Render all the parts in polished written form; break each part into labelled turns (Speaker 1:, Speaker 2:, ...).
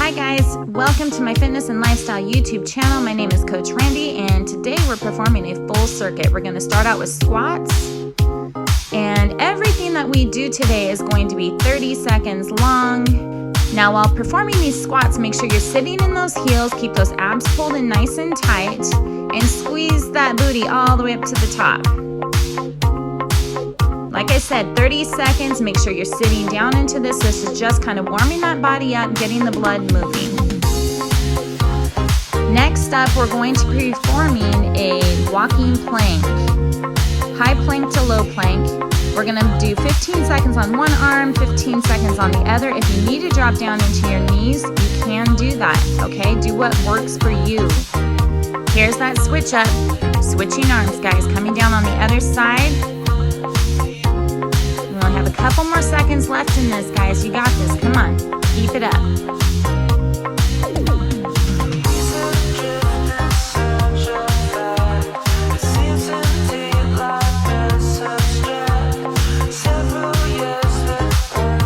Speaker 1: Hi guys, welcome to my fitness and lifestyle YouTube channel. My name is Coach Randy and today we're performing a full circuit. We're going to start out with squats and everything that we do today is going to be 30 seconds long. Now while performing these squats, make sure you're sitting in those heels, keep those abs pulled in nice and tight and squeeze that booty all the way up to the top. Like I said, 30 seconds, make sure you're sitting down into this. This is just kind of warming that body up, getting the blood moving. Next up, we're going to be performing a walking plank. High plank to low plank. We're gonna do 15 seconds on one arm, 15 seconds on the other. If you need to drop down into your knees, you can do that, okay? Do what works for you. Here's that switch up. Switching arms, guys. Coming down on the other side. We have a couple more seconds left in this, guys. You got this. Come on. Keep it up.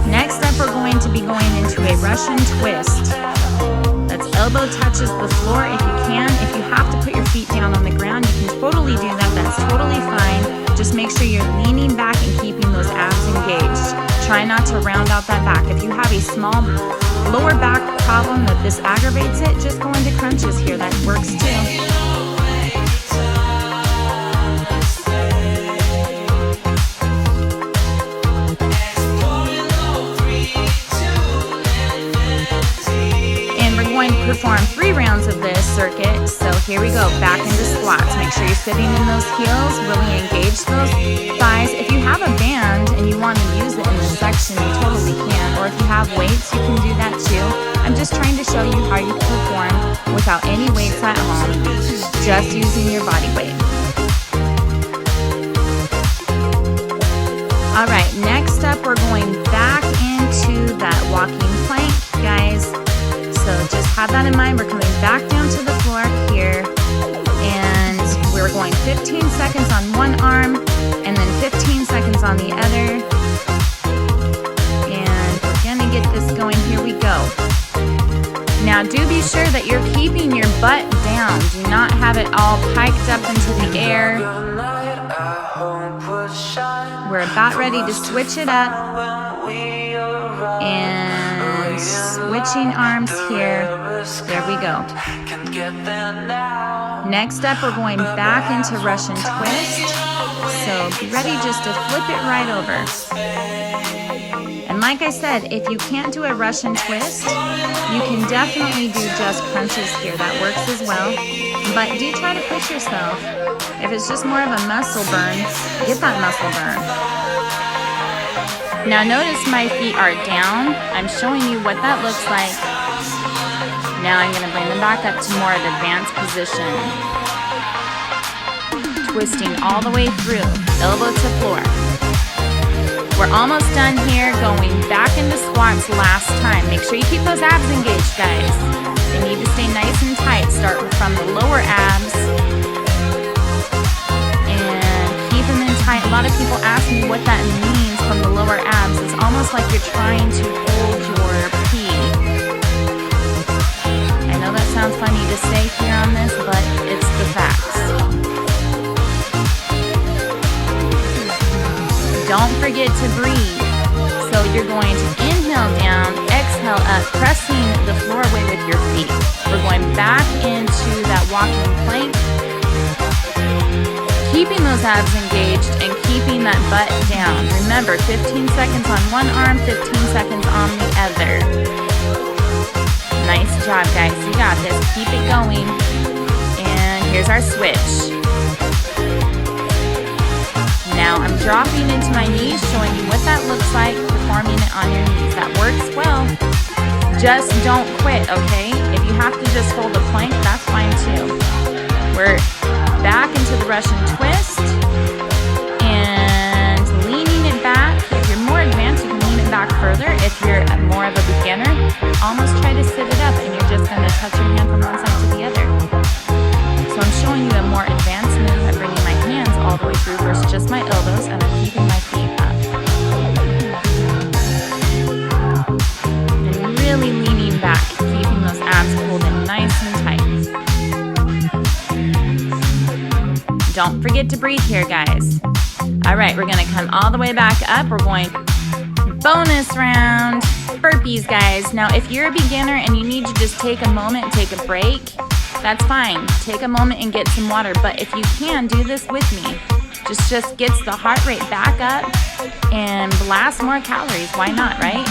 Speaker 1: Next up, we're going to be going into a Russian twist. That's elbow touches the floor if you can. If you have to put your feet down on the ground, you can totally do that. That's totally fine. Just make sure you're leaning back and keeping those abs engaged. Try not to round out that back. If you have a small lower back problem that this aggravates it, just go into crunches here. That works too. Perform 3 rounds of this circuit. So here we go, back into squats. Make sure you're sitting in those heels, really engage those thighs. If you have a band and you want to use it in this section, you totally can. Or if you have weights, you can do that too. I'm just trying to show you how you perform without any weights at home, just using your body weight. All right, next up, we're going back into that walking plank, guys. So just have that in mind. We're coming back down to the floor here and we're going 15 seconds on one arm and then 15 seconds on the other. And we're gonna get this going. Here we go. Now do be sure that you're keeping your butt down. Do not have it all piked up into the air. We're about ready to switch it up. And switching arms here. There we go. Next up, we're going back into Russian twist. So be ready just to flip it right over. And like I said, if you can't do a Russian twist, you can definitely do just crunches here. That works as well. But do try to push yourself. If it's just more of a muscle burn, get that muscle burn. Now notice my feet are down. I'm showing you what that looks like. Now I'm going to bring them back up to more of an advanced position. Twisting all the way through, elbow to floor. We're almost done here, going back into squats last time. Make sure you keep those abs engaged, guys. They need to stay nice and tight. Start from the lower abs and keep them in tight. A lot of people ask me what that means from the lower abs. It's almost like you're trying to hold your pee. I know that sounds funny to say here on this, but it's the facts. Don't forget to breathe. So you're going to inhale down, exhale up, pressing the floor away with your feet. We're going back into that walking plank. Keeping those abs engaged and keeping that butt down. Remember, 15 seconds on one arm, 15 seconds on the other. Nice job, guys. You got this. Keep it going. And here's our switch. Now I'm dropping into my knees, showing you what that looks like, performing it on your knees. That works well. Just don't quit, okay? If you have to just hold a plank, that's fine too. We're back into the Russian twist and leaning it back. If you're more advanced, you can lean it back further. If you're more of a beginner, almost try to sit it up and you're just going to touch your hand from one side to the other. So I'm showing you a more advanced move. I'm bringing my hands all the way through versus just my elbows and I'm keeping my feet up. And really leaning back, keeping Don't forget to breathe here, guys. All right, we're gonna come all the way back up. We're going bonus round, burpees, guys. Now, if you're a beginner and you need to just take a moment, take a break, that's fine. Take a moment and get some water. But if you can, do this with me. Just gets the heart rate back up and blast more calories. Why not, right?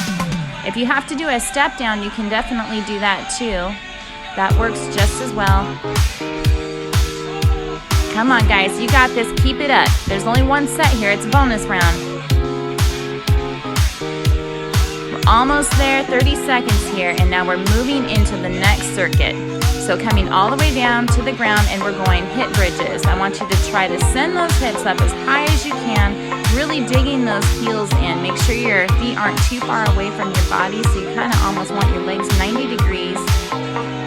Speaker 1: If you have to do a step down, you can definitely do that too. That works just as well. Come on, guys, you got this. Keep it up. There's only one set here. It's a bonus round. We're almost there, 30 seconds here, and now we're moving into the next circuit. So coming all the way down to the ground, and we're going hip bridges. I want you to try to send those hips up as high as you can, really digging those heels in. Make sure your feet aren't too far away from your body, so you kind of almost want your legs 90 degrees.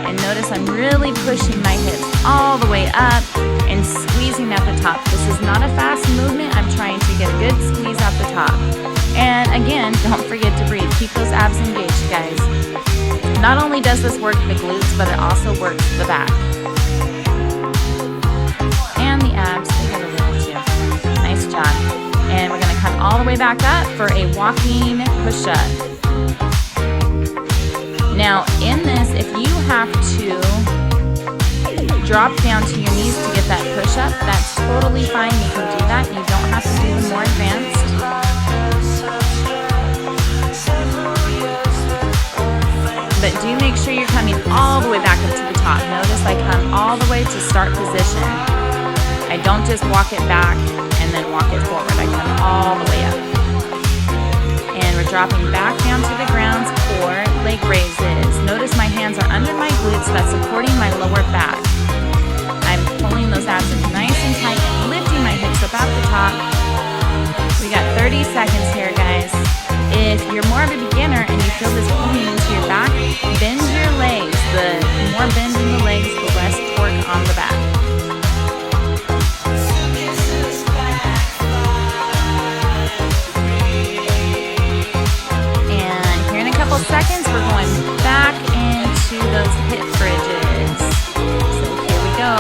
Speaker 1: And notice I'm really pushing my hips all the way up and squeezing at the top. This is not a fast movement. I'm trying to get a good squeeze at the top. And again, don't forget to breathe. Keep those abs engaged, guys. Not only does this work the glutes, but it also works the back. And the abs, they get a little too. Nice job. And we're gonna come all the way back up for a walking push-up. Now, in this, if you have to drop down to your knees to get that push-up, that's totally fine. You can do that. You don't have to do the more advanced. But do make sure you're coming all the way back up to the top. Notice I come all the way to start position. I don't just walk it back and then walk it forward. I come all the way up. And we're dropping back down to the ground for leg raises. Notice my hands are under my glutes. That's supporting my lower back. I'm pulling those abs in nice and tight, lifting my hips up at the top. We got 30 seconds here, guys. If you're more of a beginner and you feel this pulling into your back, bend your legs. The more bend in the legs, the less torque on the back. And here in a couple seconds, we're going back into those hip bridges. So here we go.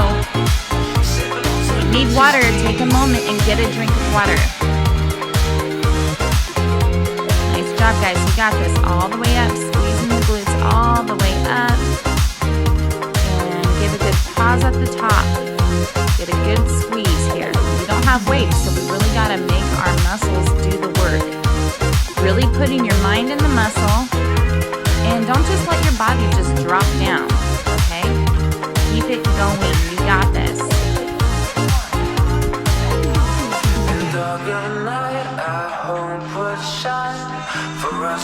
Speaker 1: If you need water, take a moment and get a drink of water. Good job, guys. You got this all the way up, squeezing the glutes all the way up. And give a good pause at the top. Get a good squeeze here. We don't have weights, so we really got to make our muscles do the work. Really putting your mind in the muscle. And don't just let your body just drop down, okay? Keep it going. You got this.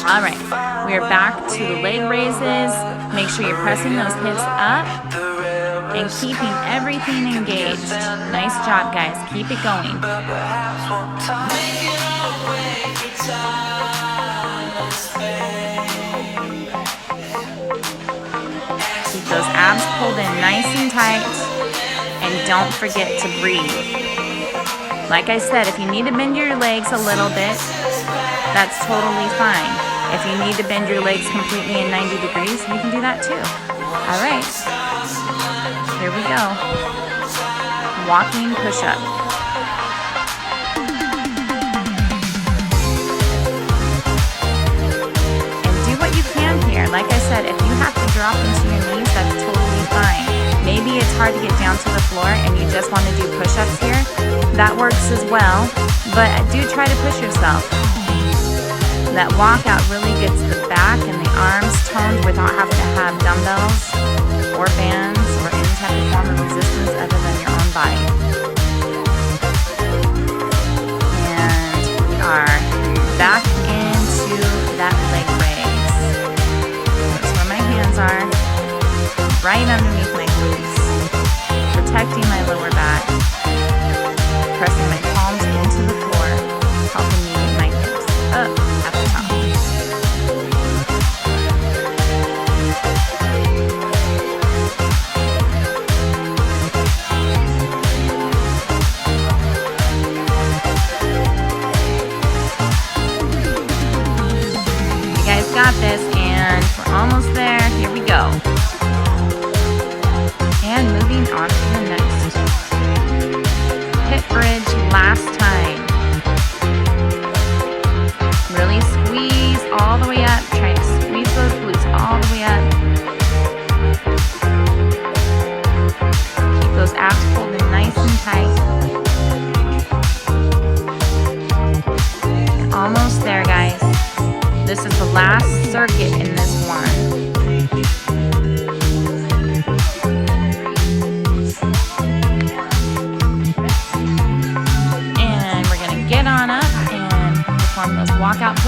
Speaker 1: All right, we are back to the leg raises. Make sure you're pressing those hips up and keeping everything engaged. Nice job, guys. Keep it going. Keep those abs pulled in nice and tight, and don't forget to breathe. Like I said, if you need to bend your legs a little bit, that's totally fine. If you need to bend your legs completely in 90 degrees, you can do that too. All right, here we go. Walking push-up. And do what you can here. Like I said, if you have to drop into your knees, that's totally fine. Maybe it's hard to get down to the floor and you just want to do push-ups here. That works as well, but do try to push yourself. That walkout really gets the back and the arms toned without having to have dumbbells or bands or any type of form of resistance other than your own body. And we are back into that leg raise. That's where my hands are, right underneath my glutes, protecting my lower back, pressing my palms into the floor, helping me get my hips up at the top. You guys got this, and we're almost there. Here we go.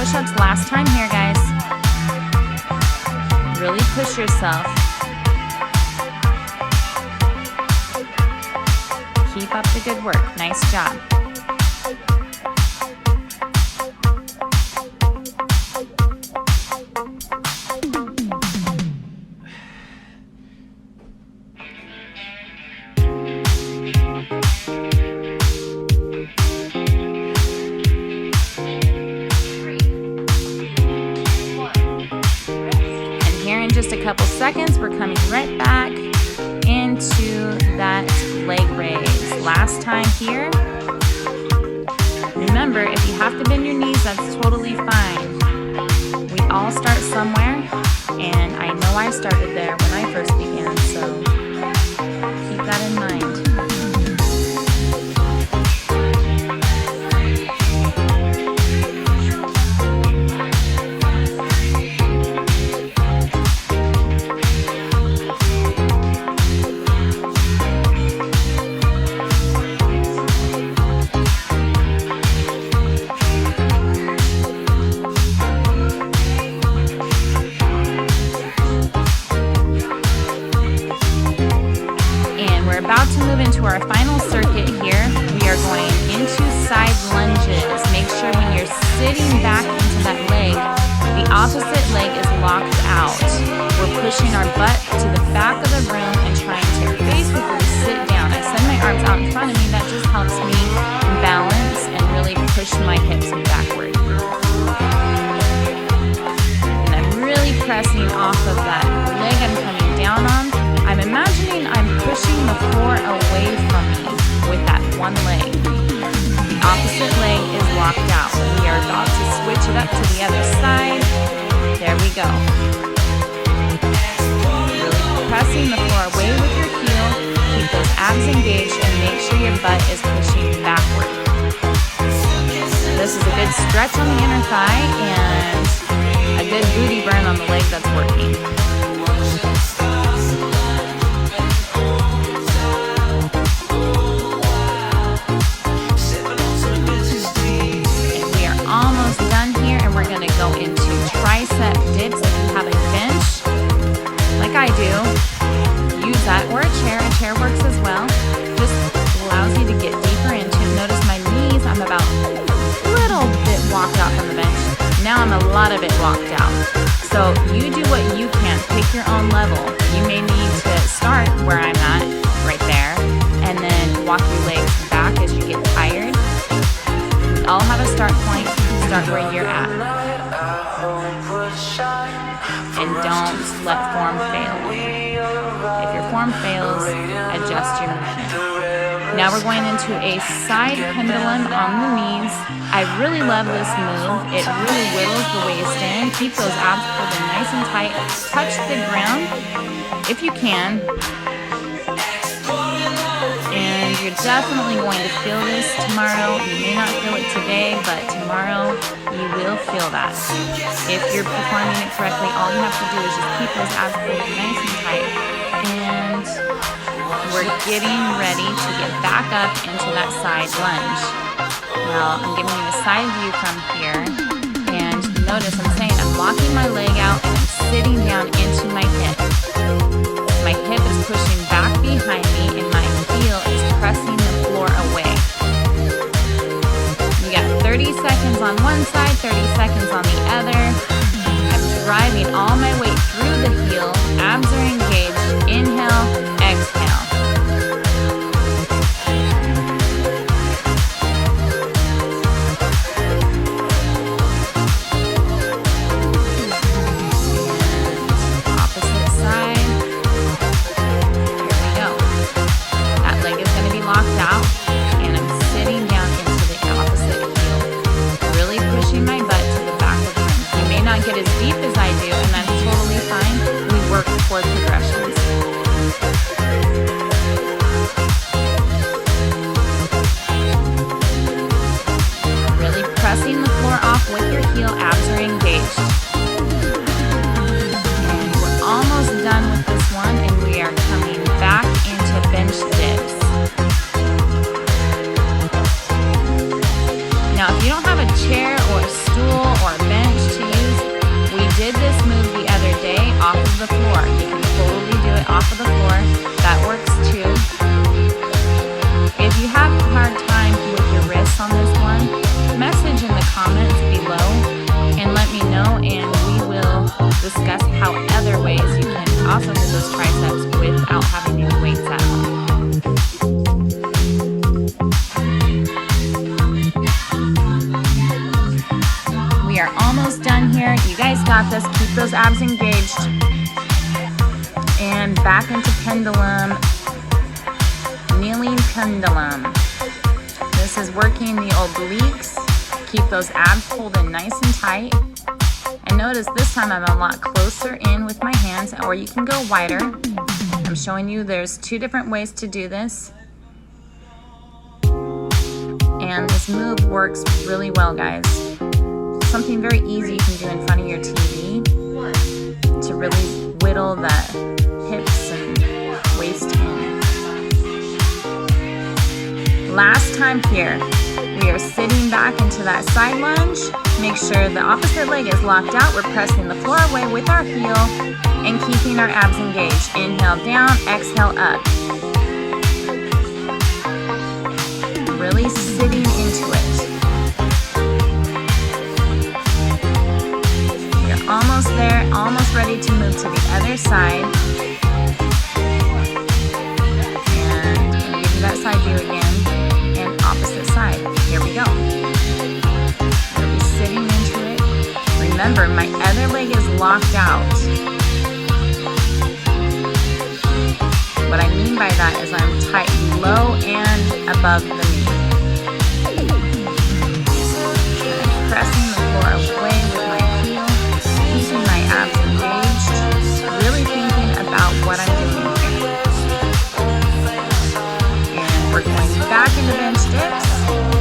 Speaker 1: push-ups. Last time here, guys. Really push yourself. Keep up the good work. Nice job. Just a couple seconds, we're coming right back into that leg raise. Last time here. Remember, if you have to bend your knees, that's totally fine. We all start somewhere, and I know I started there when I first began, so keep that in mind. About to move into our final circuit here. We are going into side lunges. Make sure when you're sitting back into that leg, the opposite leg is locked out. We're pushing our butt to the back of the room and trying to basically sit down. I send my arms out in front of me. That just helps me balance and really push my hips backward. And I'm really pressing off of that leg I'm coming down on. I'm imagining I'm pushing the floor away from me with that one leg. The opposite leg is locked out. We are about to switch it up to the other side. There we go. Really pressing the floor away with your heel. Keep those abs engaged and make sure your butt is pushing backward. This is a good stretch on the inner thigh and a good booty burn on the leg that's working. We're going to go into tricep dips. If you have a bench, like I do, use that, or a chair. A chair works as well. Just allows you to get deeper into. Notice my knees, I'm about a little bit walked out from the bench. Now I'm a lot of it walked out. So you do what you can. Pick your own level. You may need to start where I'm at, right there, and then walk your legs back as you get tired. We all have a start point. Start where you're at. And don't let form fail. If your form fails, adjust your movement. Now we're going into a side pendulum on the knees. I really love this move. It really whittles the waist in. Keep those abs pulled in nice and tight. Touch the ground if you can. And you're definitely going to feel this tomorrow. You may not feel it today, but tomorrow you will feel that. If you're performing it correctly, all you have to do is just keep those abs pulled nice and tight. And we're getting ready to get back up into that side lunge. Now, I'm giving you a side view from here. And notice I'm saying I'm locking my leg out and I'm sitting down into my hip. My hip is pushing back behind me and my heel is pressing the floor away. You got 30 seconds on one side, 30 seconds on the other. I'm driving all my weight through the heel. Abs are engaged. Inhale, exhale. Get as deep as I do, and that's totally fine. We work toward progressions. Really pressing the floor off with your heel, abs are engaged. And we're almost done with this one, and we are coming back into bench dips. Now, if you don't have a chair or a stool or a bench, You can totally do it off of the floor. That works too. If you have a hard time with your wrists on this one, message in the comments below and let me know, and we will discuss how other ways you can also do those triceps without having any weights at all. We are almost done here. You guys got this. Keep those abs engaged. And back into pendulum. Kneeling pendulum. This is working the obliques. Keep those abs pulled in nice and tight. And notice this time I'm a lot closer in with my hands, or you can go wider. I'm showing you there's 2 different ways to do this. And this move works really well, guys. Something very easy you can do in front of your TV to really whittle the hips and waist in. Last time here, we are sitting back into that side lunge. Make sure the opposite leg is locked out. We're pressing the floor away with our heel and keeping our abs engaged. Inhale down, exhale up. Really sitting into it. We're almost there, almost ready to move to the other side. And give you that side view again. Opposite side. Here we go. Really sitting into it. Remember, my other leg is locked out. What I mean by that is I'm tight below and above the knee. I'm pressing the floor away with my heel, keeping my abs engaged, really thinking about what I'm doing here. And we're going back into bench dips.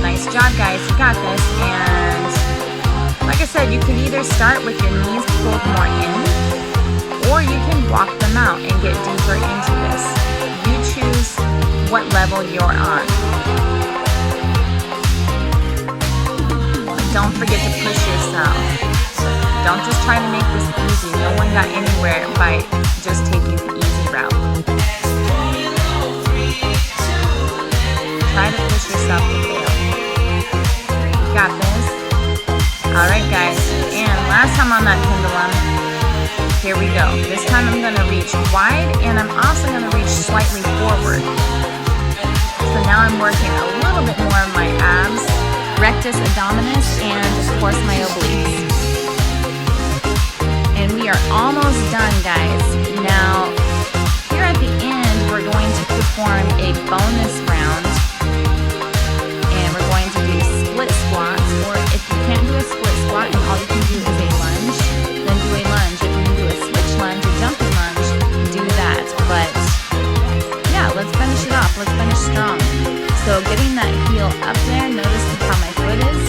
Speaker 1: Nice job, guys. You got this. And like I said, you can either start with your knees pulled more in, or you can walk them out and get deeper into this. You choose what level you're on. But don't forget to push yourself. Don't just try to make this easy. No one got anywhere by just taking the easy route. Try to push yourself to fail. You got this. Alright, guys. And last time on that pendulum, here we go. This time I'm going to reach wide, and I'm also going to reach slightly forward. So now I'm working a little bit more of my abs, rectus abdominis, and of course my obliques. And we are almost done, guys. Now, here at the end, we're going to perform a bonus round. Split squats, or if you can't do a split squat and all you can do is a lunge, then do a lunge. If you can do a switch lunge, a jumping lunge, do that. But yeah, let's finish it off. Let's finish strong. So getting that heel up there, notice how my foot is.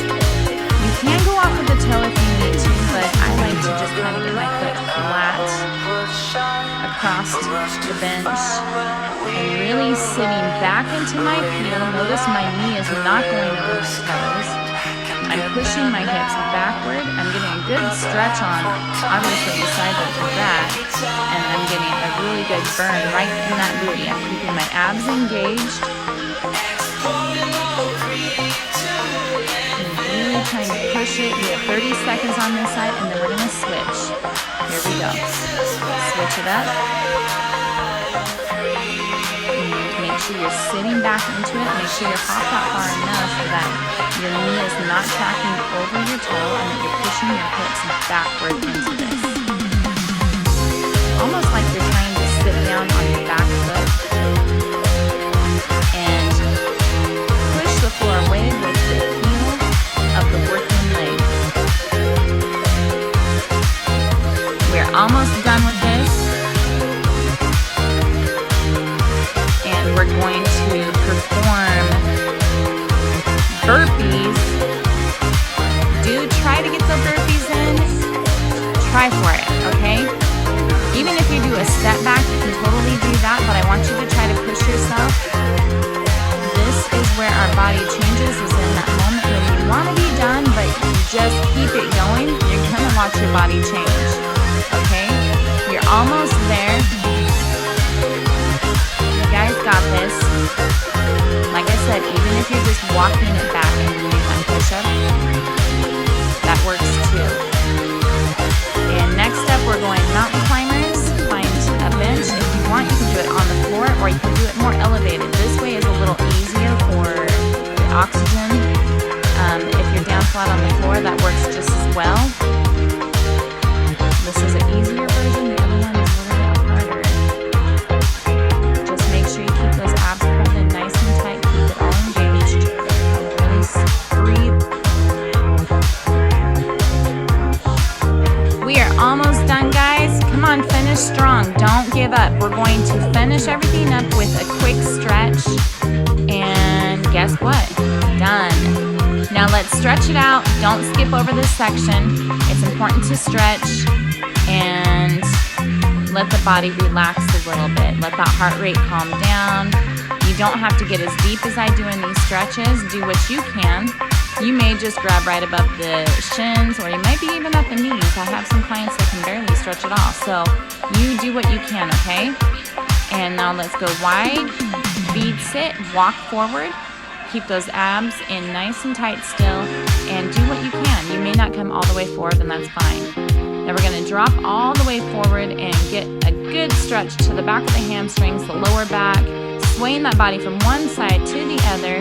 Speaker 1: You can go off with the toe if you need to, but I like to just kind of get my foot flat across the bench and really sitting back into my heel. Notice my knee is not going over my toes. I'm pushing my hips backward. I'm getting a good stretch on, obviously, the side of that, and I'm getting a really good burn right in that booty. I'm keeping my abs engaged. I'm really trying to push it. We have 30 seconds on this side, and then we're going to switch. Here we go. Switch it up. Make sure you're sitting back into it. Make sure you're hopped out far enough so that your knee is not tracking over your toe and that you're pushing your hips backward into this. Almost like you're trying to sit down on your back foot and push the floor away with the heel of the working leg. We're almost done with this. And we're going to perform burpees. Do try to get the burpees in. Try for it, okay? Even if you do a step back, you can totally do that, but I want you to try to push yourself. This is where our body changes, is in that moment when you want to be done, but you just keep it going. You're going to watch your body change, okay? You're almost there. flat on the floor, that works just as well. This is an easier version. The other one is a little bit harder. Just make sure you keep those abs pulled in nice and tight. Keep it all engaged. Really breathe. We are almost done, guys. Come on, finish strong. Don't give up. We're going to finish everything up with a quick stretch. And guess what? Done. Now let's stretch it out. Don't skip over this section. It's important to stretch and let the body relax a little bit. Let that heart rate calm down. You don't have to get as deep as I do in these stretches. Do what you can. You may just grab right above the shins, or you might be even at the knees. I have some clients that can barely stretch at all. So you do what you can, okay? And now let's go wide, bead sit, walk forward. Keep those abs in nice and tight still, and do what you can. You may not come all the way forward, and that's fine. Now we're gonna drop all the way forward and get a good stretch to the back of the hamstrings, the lower back, swaying that body from one side to the other.